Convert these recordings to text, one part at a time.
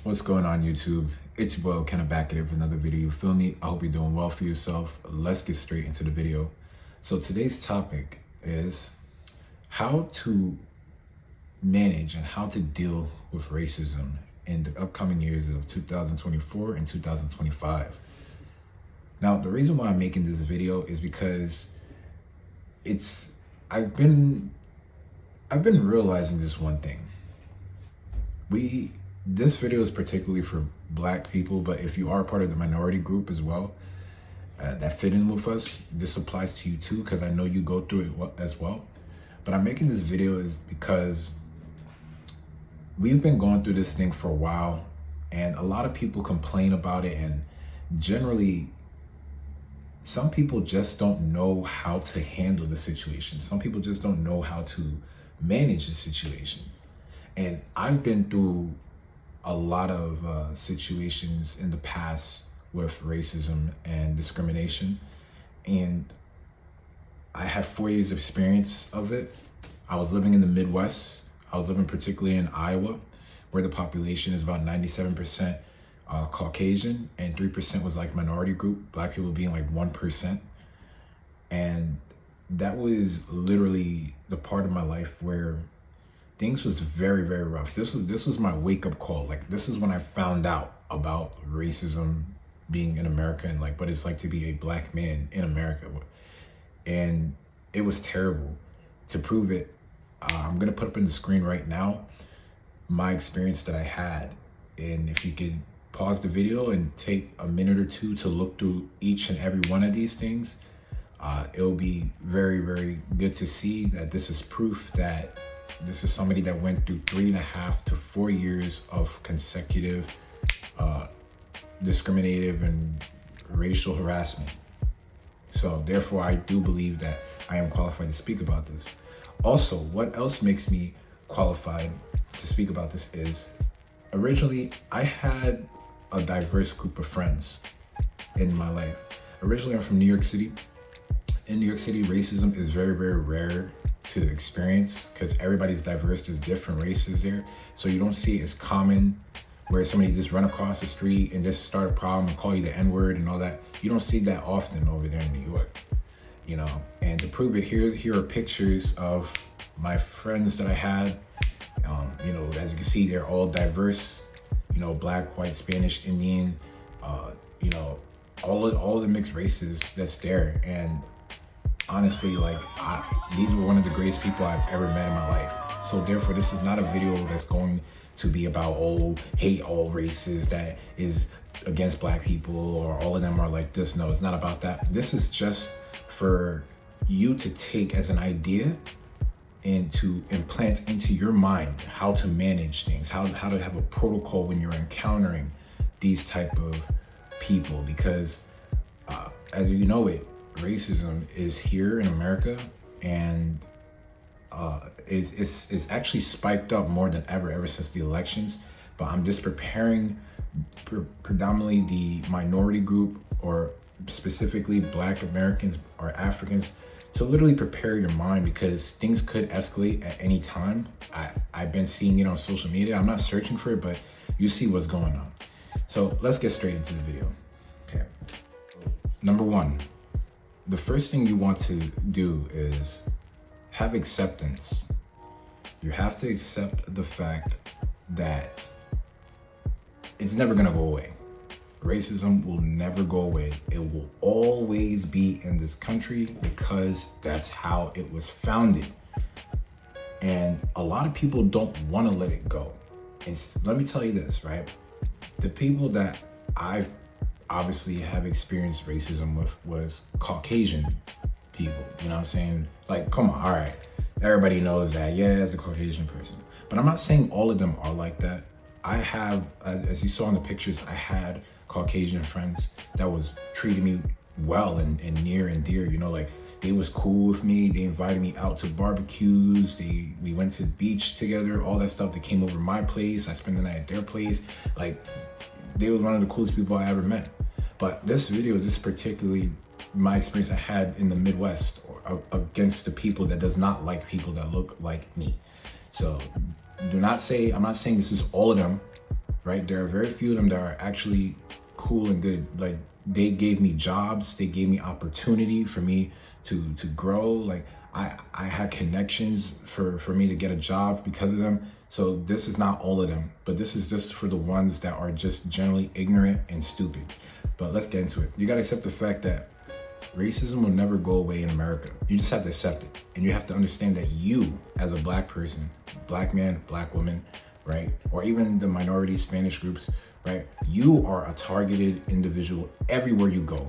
What's going on, YouTube? It's your boy Kenna back at it with another video. You feel me? I hope you're doing well for yourself. Let's get straight into the video. So today's topic is how to manage and how to deal with racism in the upcoming years of 2024 and 2025. Now, the reason why I'm making this video is because I've been realizing this one thing. This video is particularly for Black people, but if you are part of the minority group as well, that fit in with us, this applies to you too, because I know you go through it as well. But I'm making this video is because we've been going through this thing for a while, and a lot of people complain about it, and generally, some people just don't know how to handle the situation. Some people just don't know how to manage the situation. And I've been through a lot of situations in the past with racism and discrimination. And I had 4 years of experience of it. I was living in the Midwest. I was living particularly in Iowa, where the population is about 97% Caucasian and 3% was like minority group, Black people being like 1%. And that was literally the part of my life where things was very, very rough. This was my wake-up call. Like, this is when I found out about racism being in America and like what it's like to be a Black man in America. And it was terrible. To prove it, I'm gonna put up in the screen right now my experience that I had. And if you could pause the video and take a minute or two to look through each and every one of these things, it'll be very, very good to see that this is proof that this is somebody that went through 3.5 to 4 years of consecutive discriminative and racial harassment. So therefore, I do believe that I am qualified to speak about this. Also, what else makes me qualified to speak about this is, originally, I had a diverse group of friends in my life. Originally, I'm from New York City. In New York City, racism is very, very rare to experience because everybody's diverse. There's different races there. So you don't see it as common where somebody just run across the street and just start a problem and call you the N-word and all that. You don't see that often over there in New York, you know. And to prove it, here are pictures of my friends that I had. You know, as you can see, they're all diverse, you know, Black, white, Spanish, Indian, you know, all the mixed races that's there. And honestly, like, these were one of the greatest people I've ever met in my life. So therefore, this is not a video that's going to be about, oh, hate all races, that is against Black people, or all of them are like this. No, it's not about that. This is just for you to take as an idea and to implant into your mind how to manage things, how to have a protocol when you're encountering these type of people. Because as you know it, racism is here in America, and it's actually spiked up more than ever since the elections. But I'm just preparing predominantly the minority group, or specifically Black Americans or Africans, to literally prepare your mind, because things could escalate at any time. I've been seeing it on social media. I'm not searching for it, but you see what's going on. So let's get straight into the video. Okay. Number one, the first thing you want to do is have acceptance. You have to accept the fact that it's never gonna go away. Racism will never go away. It will always be in this country because that's how it was founded. And a lot of people don't want to let it go. And let me tell you this, right? The people that I've obviously have experienced racism with was Caucasian people. You know what I'm saying? Like, come on, all right. Everybody knows that, yeah, as a Caucasian person. But I'm not saying all of them are like that. I have, as you saw in the pictures, I had Caucasian friends that was treating me well and near and dear. You know, like, they was cool with me. They invited me out to barbecues. We went to the beach together, all that stuff. They came over to my place. I spent the night at their place. Like, they was one of the coolest people I ever met. But this video is just particularly my experience I had in the Midwest, or against the people that does not like people that look like me. So do not say, I'm not saying this is all of them. right? There are very few of them that are actually cool and good. Like, they gave me jobs, they gave me opportunity for me to grow. Like, I had connections for me to get a job because of them. So this is not all of them, but this is just for the ones that are just generally ignorant and stupid. But let's get into it. You gotta accept the fact that racism will never go away in America. You just have to accept it. And you have to understand that you, as a black person, black man, black woman, right? Or even the minority Spanish groups, right? You are a targeted individual everywhere you go.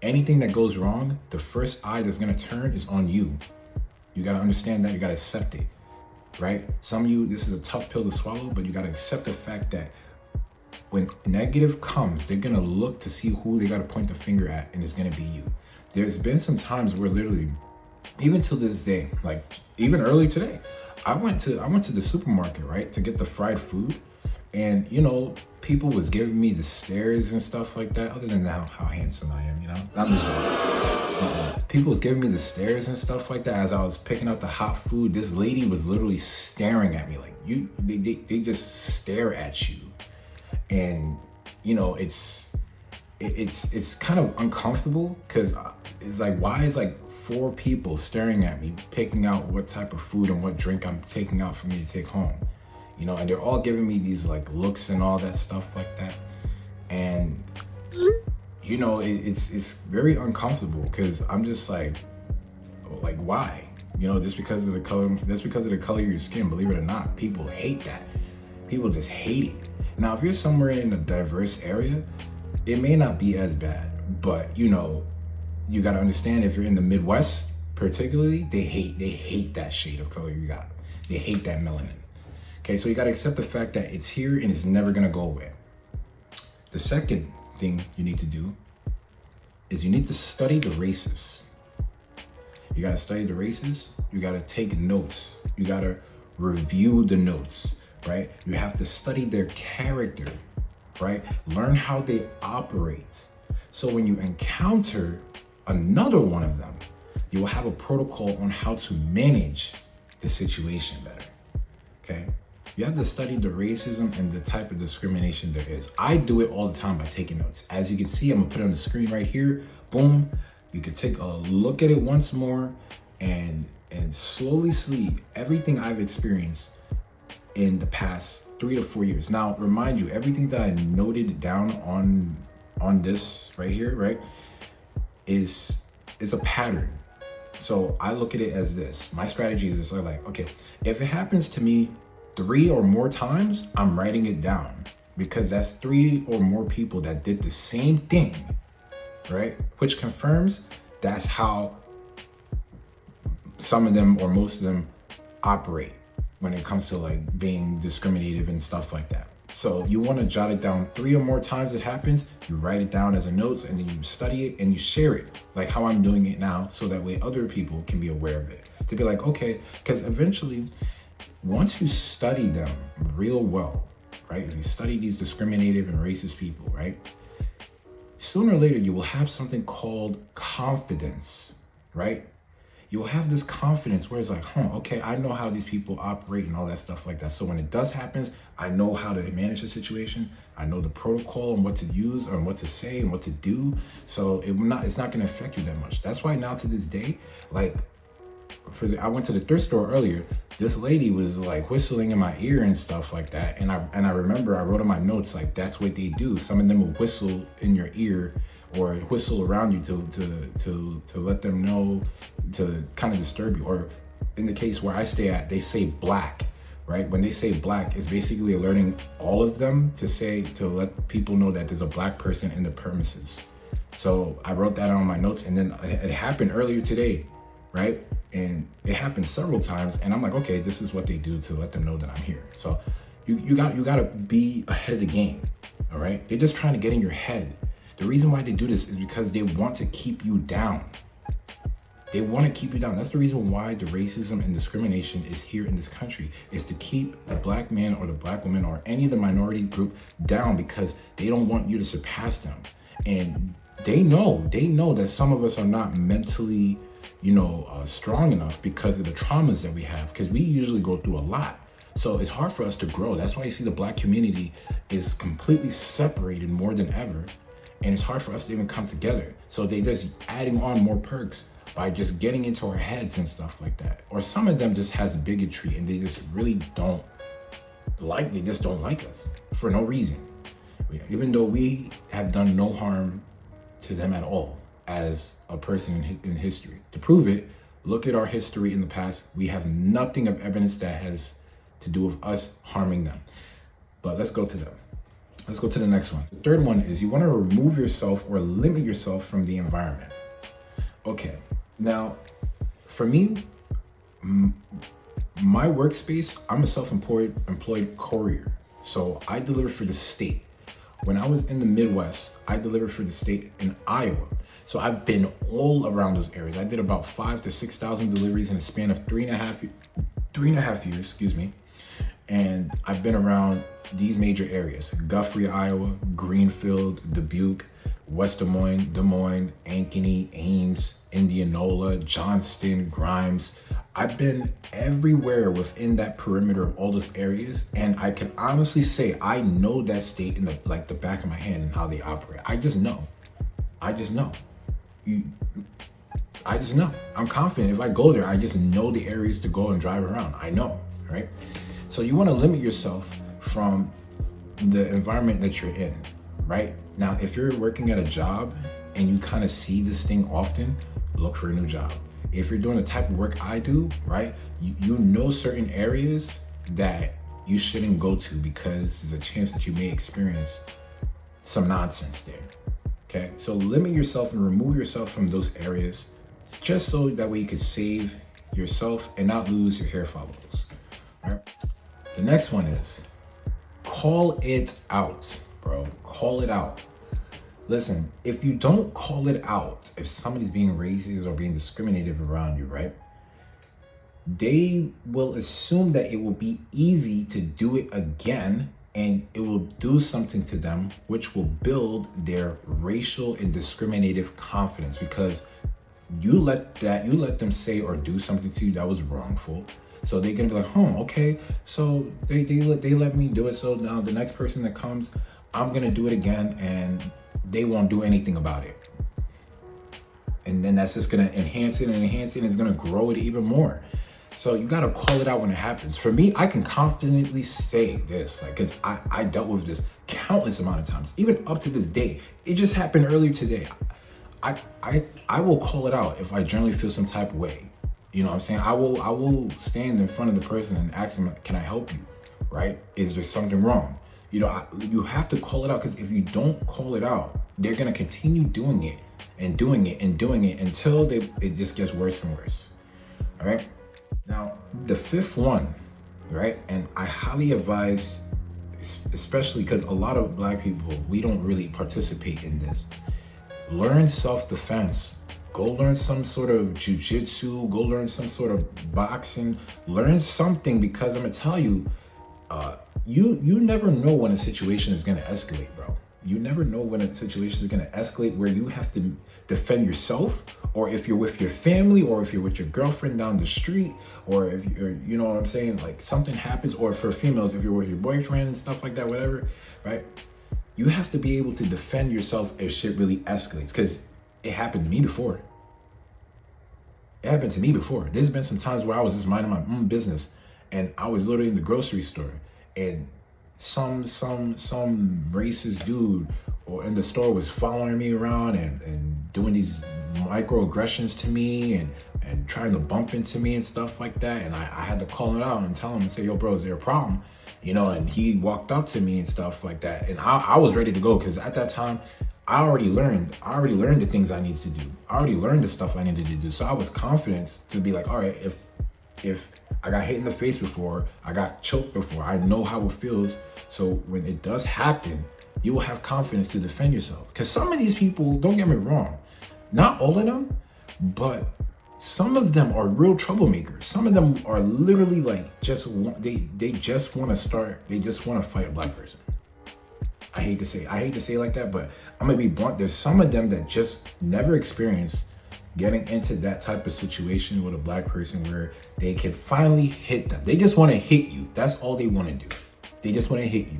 Anything that goes wrong, the first eye that's gonna turn is on you. You gotta understand that, you gotta accept it, right? Some of you, this is a tough pill to swallow, but you gotta accept the fact that when negative comes, they're gonna look to see who they gotta point the finger at, and it's gonna be you. There's been some times where literally, even till this day, like even earlier today, I went to the supermarket, right, to get the fried food, and you know, people was giving me the stares and stuff like that. Other than how handsome I am, you know, I'm just people was giving me the stares and stuff like that as I was picking up the hot food. This lady was literally staring at me like they just stare at you, and you know, it's kind of uncomfortable because it's like, why is like 4 people staring at me, picking out what type of food and what drink I'm taking out for me to take home, you know, and they're all giving me these like looks and all that stuff like that. And you know, it's very uncomfortable because I'm just like why? You know, just because of the color of your skin. Believe it or not, people hate that. People just hate it. Now, if you're somewhere in a diverse area, it may not be as bad, but you know, you got to understand, if you're in the Midwest particularly, they hate that shade of color you got. They hate that melanin. Okay, so you got to accept the fact that it's here and it's never going to go away. The second thing you need to do is you need to study the races. You got to study the races. You got to take notes. You got to review the notes, right? You have to study their character, right? Learn how they operate. So when you encounter another one of them, you will have a protocol on how to manage the situation better, okay? You have to study the racism and the type of discrimination there is. I do it all the time by taking notes. As you can see, I'm gonna put it on the screen right here. Boom. You can take a look at it once more and slowly see everything I've experienced in the past 3 to 4 years. Now, remind you, everything that I noted down on this right here, right, is a pattern. So I look at it as this. My strategy is this. I'm like, okay, if it happens to me 3 or more times, I'm writing it down, because that's 3 or more people that did the same thing, right? Which confirms that's how some of them or most of them operate when it comes to like being discriminative and stuff like that. So you want to jot it down 3 or more times it happens. You write it down as a notes, and then you study it and you share it, like how I'm doing it now, so that way other people can be aware of it. To be like, okay, because eventually, once you study them real well, right? If you study these discriminative and racist people, right? Sooner or later, you will have something called confidence, right? You'll have this confidence where it's like, okay, I know how these people operate and all that stuff like that. So when it does happen, I know how to manage the situation. I know the protocol and what to use and what to say and what to do. So it's not going to affect you that much. That's why now to this day, like, I went to the thrift store earlier. This lady was like whistling in my ear and stuff like that. And I remember I wrote in my notes, like, that's what they do. Some of them will whistle in your ear or whistle around you to let them know, to kind of disturb you. Or in the case where I stay at, they say black, right? When they say black, it's basically alerting all of them to let people know that there's a black person in the premises. So I wrote that on my notes, and then it happened earlier today, right? And it happened several times, and I'm like, okay, this is what they do to let them know that I'm here. So you got to be ahead of the game, all right? They're just trying to get in your head. The reason why they do this is because they want to keep you down. They want to keep you down. That's the reason why the racism and discrimination is here in this country, is to keep the black man or the black woman or any of the minority group down, because they don't want you to surpass them. And they know that some of us are not mentally, strong enough because of the traumas that we have, because we usually go through a lot. So it's hard for us to grow. That's why you see the Black community is completely separated more than ever. And it's hard for us to even come together. So they just adding on more perks by just getting into our heads and stuff like that. Or some of them just has bigotry and they just really they just don't like us for no reason. Even though we have done no harm to them at all as a person in history. To prove it, look at our history in the past. We have nothing of evidence that has to do with us harming them. But let's go to them. Let's go to the next one. The third one is you want to remove yourself or limit yourself from the environment. Okay, now for me, my workspace, I'm a self-employed courier. So I deliver for the state. When I was in the Midwest, I delivered for the state in Iowa. So I've been all around those areas. I did about 5,000 to 6,000 deliveries in a span of three and a half years, And I've been around these major areas: Guthrie, Iowa, Greenfield, Dubuque, West Des Moines, Ankeny, Ames, Indianola, Johnston, Grimes. I've been everywhere within that perimeter of all those areas, and I can honestly say I know that state in the back of my hand and how they operate. I just know. I just know. I'm confident if I go there, I just know the areas to go and drive around. I know, right? So you want to limit yourself from the environment that you're in, right? Now, if you're working at a job and you kind of see this thing often, look for a new job. If you're doing the type of work I do, right, you know certain areas that you shouldn't go to because there's a chance that you may experience some nonsense there. Okay, so limit yourself and remove yourself from those areas just so that way you can save yourself and not lose your hair follicles. All right. The next one is call it out, bro. Call it out. Listen, if you don't call it out, if somebody's being racist or being discriminative around you, right, they will assume that it will be easy to do it again, and it will do something to them, which will build their racial and discriminative confidence, because you let them say or do something to you that was wrongful. So they're gonna be like, okay, so they let me do it. So now the next person that comes, I'm gonna do it again, and they won't do anything about it. And then that's just gonna enhance it, and it's gonna grow it even more. So you gotta call it out when it happens. For me, I can confidently say this, because I dealt with this countless amount of times, even up to this day. It just happened earlier today. I will call it out if I generally feel some type of way. You know what I'm saying? I will stand in front of the person and ask them, can I help you? Right? Is there something wrong? You know, you have to call it out, because if you don't call it out, they're gonna continue doing it and doing it and doing it until it just gets worse and worse. All right. Now, the fifth one, right? And I highly advise, especially because a lot of Black people, we don't really participate in this. Learn self-defense. Go learn some sort of jujitsu. Go learn some sort of boxing. Learn something, because I'm gonna tell you, you never know when a situation is gonna escalate, bro. You never know when a situation is gonna escalate where you have to defend yourself, or if you're with your family, or if you're with your girlfriend down the street, or if you're, you know what I'm saying, like something happens, or for females, if you're with your boyfriend and stuff like that, whatever, right? You have to be able to defend yourself if shit really escalates, because it happened to me before. There's been some times where I was just minding my own business, and I was literally in the grocery store, and some racist dude or in the store was following me around and doing these microaggressions to me and trying to bump into me and stuff like that. And I had to call it out and tell him and say, yo, bro, is there a problem? You know, and he walked up to me and stuff like that. And I was ready to go, because at that time, I already learned the things I needed to do. I already learned the stuff I needed to do. So I was confident to be like, all right, if I got hit in the face before, I got choked before, I know how it feels. So when it does happen, you will have confidence to defend yourself. Because some of these people, don't get me wrong, not all of them, but some of them are real troublemakers. Some of them are literally like they just want to fight a Black person. I hate to say it like that, but I'm gonna be blunt. There's some of them that just never experienced getting into that type of situation with a black person where they can finally hit them. They just want to hit you. That's all they want to do. They just want to hit you,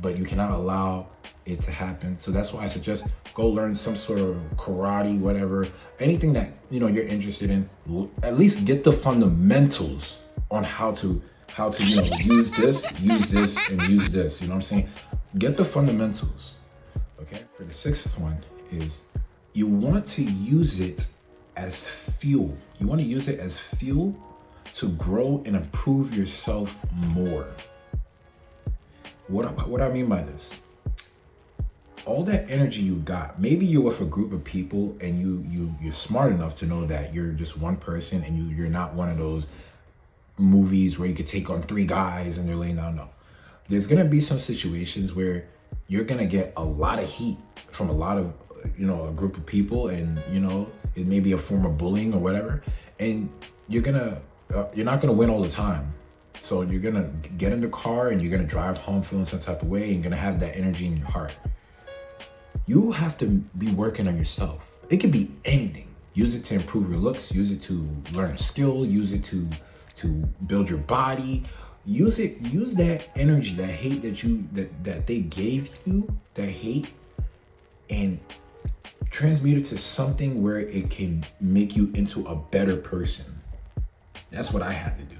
but you cannot allow it to happen. So that's why I suggest go learn some sort of karate, whatever, anything that, you know, you're interested in. At least get the fundamentals on how to, you know, use this, and use this. You know what I'm saying? Get the fundamentals. Okay. For the sixth one is you want to use it as fuel. You want to use it as fuel to grow and improve yourself more. What I mean by this? All that energy you got, maybe you're with a group of people and you're smart enough to know that you're just one person and you're not one of those movies where you could take on 3 guys and they're laying down. No. There's gonna be some situations where you're gonna get a lot of heat from a lot of, you know, a group of people, and, you know, it may be a form of bullying or whatever, and you're not gonna win all the time. So you're gonna get in the car and you're gonna drive home feeling some type of way, and you're gonna have that energy in your heart. You have to be working on yourself. It could be anything. Use it to improve your looks, use it to learn a skill, use it to build your body. Use that energy, that hate that they gave you, that hate, and transmute it to something where it can make you into a better person. That's what I had to do.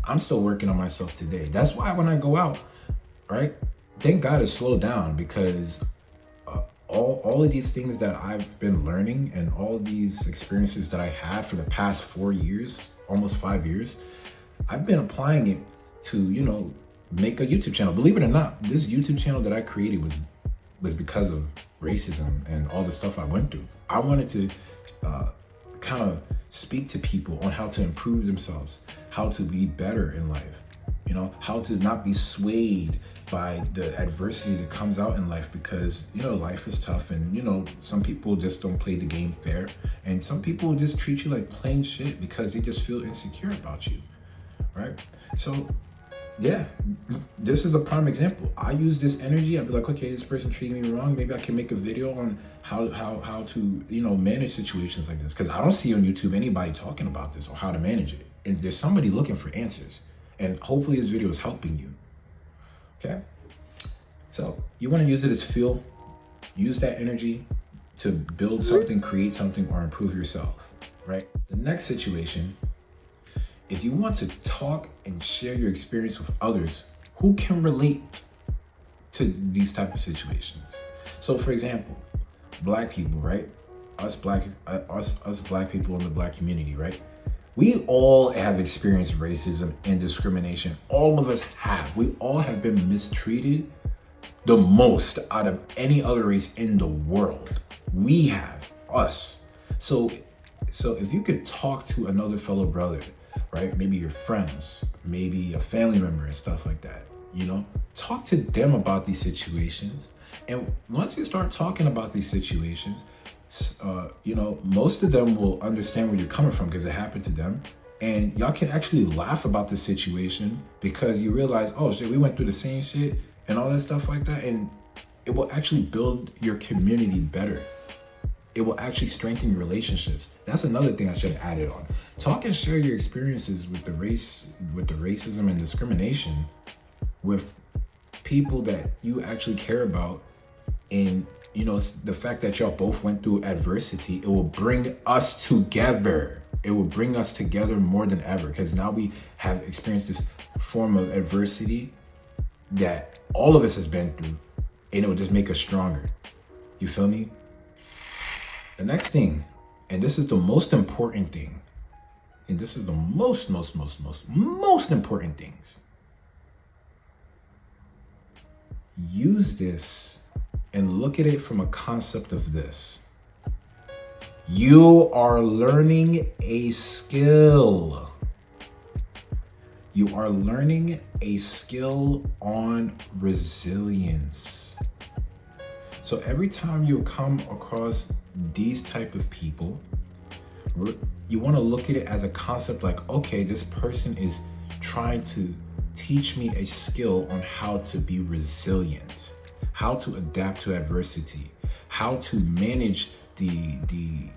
I'm still working on myself today. That's why when I go out, right, thank God it's slowed down, because all of these things that I've been learning and all these experiences that I had for the past 4 years, almost 5 years, I've been applying it to, you know, make a YouTube channel. Believe it or not, this YouTube channel that I created was because of racism and all the stuff I went through. I wanted to kind of speak to people on how to improve themselves, how to be better in life, you know, how to not be swayed by the adversity that comes out in life, because, you know, life is tough, and, you know, some people just don't play the game fair, and some people just treat you like plain shit because they just feel insecure about you, right? So yeah, this is a prime example. I use this energy. I'd be like, okay, this person treated me wrong. Maybe I can make a video on how to, you know, manage situations like this. Because I don't see on YouTube anybody talking about this or how to manage it. And there's somebody looking for answers. And hopefully this video is helping you. Okay? So you want to use it as fuel. Use that energy to build something, create something, or improve yourself, right? The next situation is you want to talk and share your experience with others who can relate to these type of situations. So for example, black people, right? Us black people in the black community, right? We all have experienced racism and discrimination. All of us have. We all have been mistreated the most out of any other race in the world. We have, us. So if you could talk to another fellow brother, right? Maybe your friends, maybe a family member and stuff like that, you know, talk to them about these situations. And once you start talking about these situations, you know, most of them will understand where you're coming from because it happened to them. And y'all can actually laugh about the situation because you realize, oh shit, we went through the same shit and all that stuff like that. And it will actually build your community better. It will actually strengthen your relationships. That's another thing I should have added on. Talk and share your experiences with the racism and discrimination with people that you actually care about. And, you know, the fact that y'all both went through adversity, it will bring us together. It will bring us together more than ever, because now we have experienced this form of adversity that all of us has been through, and it will just make us stronger. You feel me? The next thing, and this is the most important thing, and this is the most important things. Use this and look at it from a concept of this. You are learning a skill. You are learning a skill on resilience. So every time you come across these type of people, you want to look at it as a concept like, okay, this person is trying to teach me a skill on how to be resilient, how to adapt to adversity, how to manage the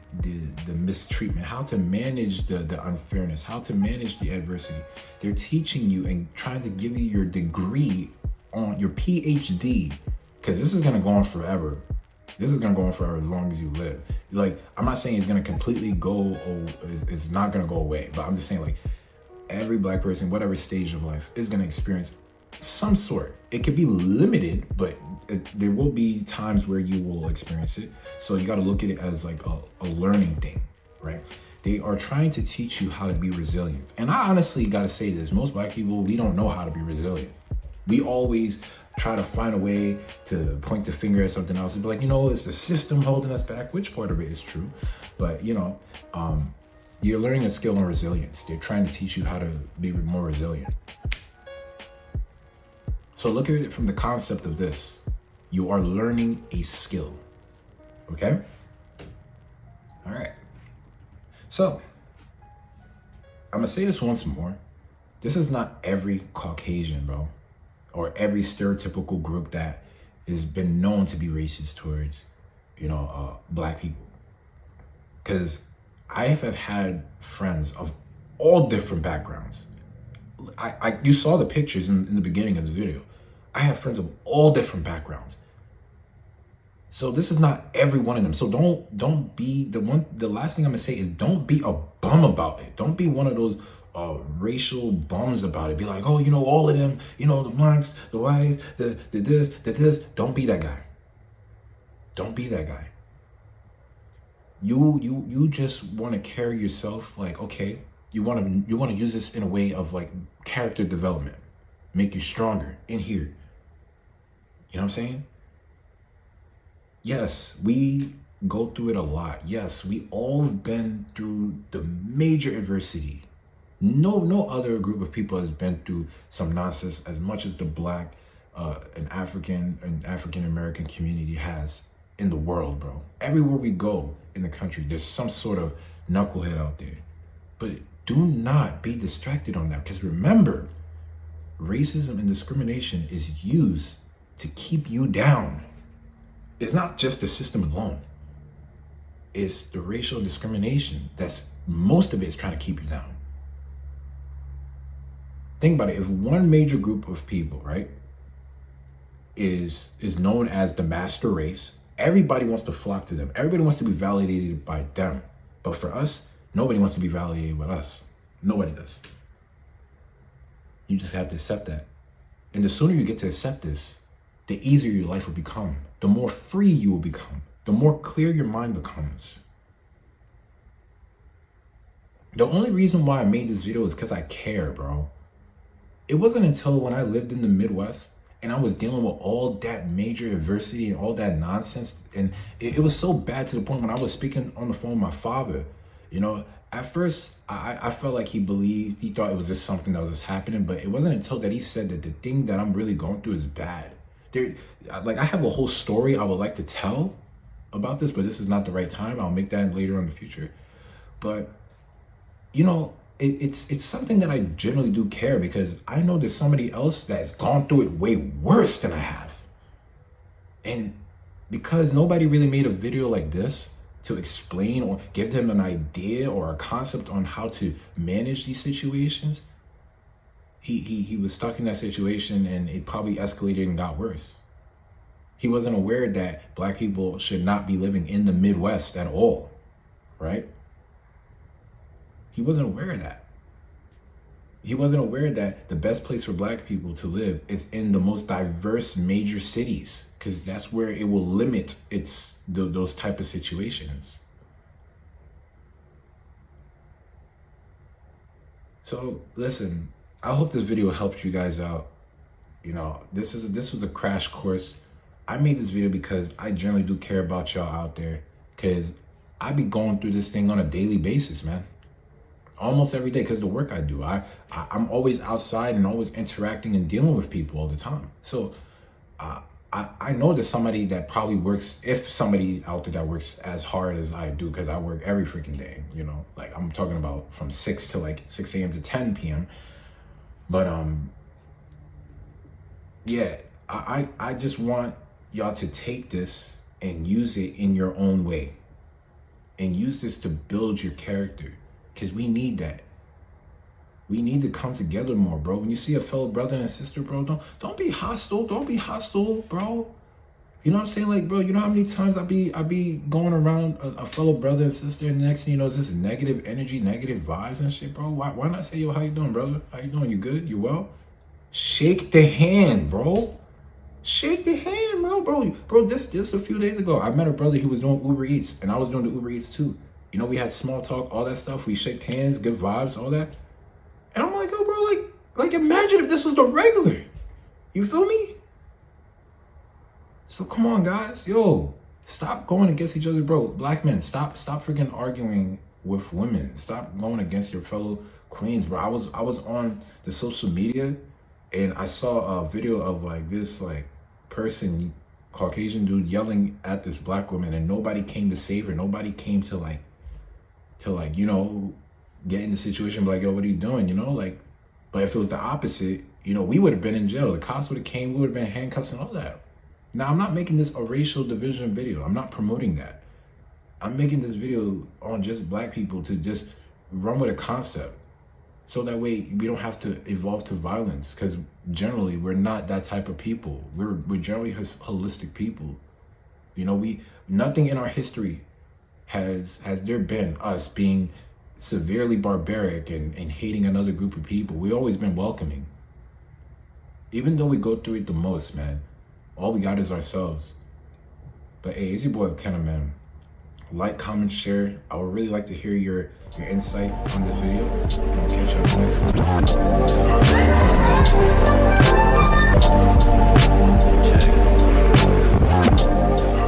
mistreatment, how to manage the unfairness, how to manage the adversity. They're teaching you and trying to give you your degree on your PhD, because this is gonna go on forever. This is gonna go on forever as long as you live. Like, I'm not saying it's gonna completely go, or it's not gonna go away, but I'm just saying, like, every Black person, whatever stage of life, is gonna experience some sort. It could be limited, but there will be times where you will experience it. So you got to look at it as like a learning thing, right? They are trying to teach you how to be resilient. And I honestly got to say this, most Black people, we don't know how to be resilient. We always try to find a way to point the finger at something else and be like, it's the system holding us back, which part of it is true. But, you're learning a skill on resilience. They're trying to teach you how to be more resilient. So look at it from the concept of this. You are learning a skill, okay? All right. So I'm gonna say this once more. This is not every Caucasian, bro, or every stereotypical group that has been known to be racist towards, Black people. Because I have had friends of all different backgrounds. You saw the pictures in the beginning of the video. I have friends of all different backgrounds. So this is not every one of them. So don't be the last thing I'm gonna say is don't be a bum about it. Don't be one of those racial bums about it. Be like, all of them, the blacks, the whites, the this. Don't be that guy. Don't be that guy. You just want to carry yourself like, okay, you want to use this in a way of like character development, make you stronger in here. You know what I'm saying? Yes, we go through it a lot. Yes, we all have been through the major adversity. No other group of people has been through some nonsense as much as the Black and African American community has in the world, bro. Everywhere we go in the country, there's some sort of knucklehead out there. But do not be distracted on that, because remember, racism and discrimination is used to keep you down. It's not just the system alone. It's the racial discrimination that's most of it is trying to keep you down. Think about it. If one major group of people, right, is known as the master race, everybody wants to flock to them. Everybody wants to be validated by them. But for us, nobody wants to be validated with us. Nobody does. You just have to accept that. And the sooner you get to accept this, the easier your life will become. The more free you will become. The more clear your mind becomes. The only reason why I made this video is because I care, bro. It wasn't until when I lived in the Midwest and I was dealing with all that major adversity and all that nonsense. And it was so bad to the point when I was speaking on the phone with my father, at first I felt like he thought it was just something that was just happening. But it wasn't until that he said that the thing that I'm really going through is bad. I have a whole story I would like to tell about this, but this is not the right time. I'll make that later in the future. But, it's something that I generally do care, because I know there's somebody else that's gone through it way worse than I have. And because nobody really made a video like this to explain or give them an idea or a concept on how to manage these situations, he was stuck in that situation and it probably escalated and got worse. He wasn't aware that Black people should not be living in the Midwest at all, right? He wasn't aware of that. He wasn't aware that the best place for Black people to live is in the most diverse major cities, because that's where it will limit those type of situations. So listen, I hope this video helped you guys out. This was a crash course. I made this video because I generally do care about y'all out there, because I be going through this thing on a daily basis, man. Almost every day, because the work I do. I'm always outside and always interacting and dealing with people all the time. So I know there's somebody that probably works, if somebody out there that works as hard as I do, because I work every freaking day, like I'm talking about from 6 a.m. to 10 p.m. But yeah, I just want y'all to take this and use it in your own way. and use this to build your character, because we need that. We need to come together more, bro. When you see a fellow brother and sister, bro, don't be hostile. Don't be hostile, bro. You know what I'm saying? Like, bro, you know how many times I be going around a fellow brother and sister, and the next thing you know, it's this negative energy, negative vibes and shit, bro. Why not say, yo, how you doing, brother? How you doing? You good? You well? Shake the hand, bro. Shake the hand, bro. This a few days ago, I met a brother. He was doing Uber Eats, and I was doing the Uber Eats too. You know, we had small talk, all that stuff. We shake hands, good vibes, all that. And I'm like, oh, bro, like imagine if this was the regular. You feel me? So come on, guys. Yo, stop going against each other, bro. Black men, stop freaking arguing with women. Stop going against your fellow queens, bro. I was on the social media, and I saw a video of like this like person, Caucasian dude, yelling at this black woman, and nobody came to save her. Nobody came to like, you know, get in the situation, be like, yo, what are you doing? You know, like, but if it was the opposite, you know, we would have been in jail. The cops would have came, we would have been handcuffs and all that. Now, I'm not making this a racial division video. I'm not promoting that. I'm making this video on just black people to just run with a concept. So that way we don't have to evolve to violence, because generally we're not that type of people. We're generally holistic people. You know, nothing in our history has there been us being severely barbaric and hating another group of people. We've always been welcoming. Even though we go through it the most, man, all we got is ourselves. But hey, it's your boy Kenna, man. Like, comment, share. I would really like to hear your insight on this video. And I'll catch you on the next one.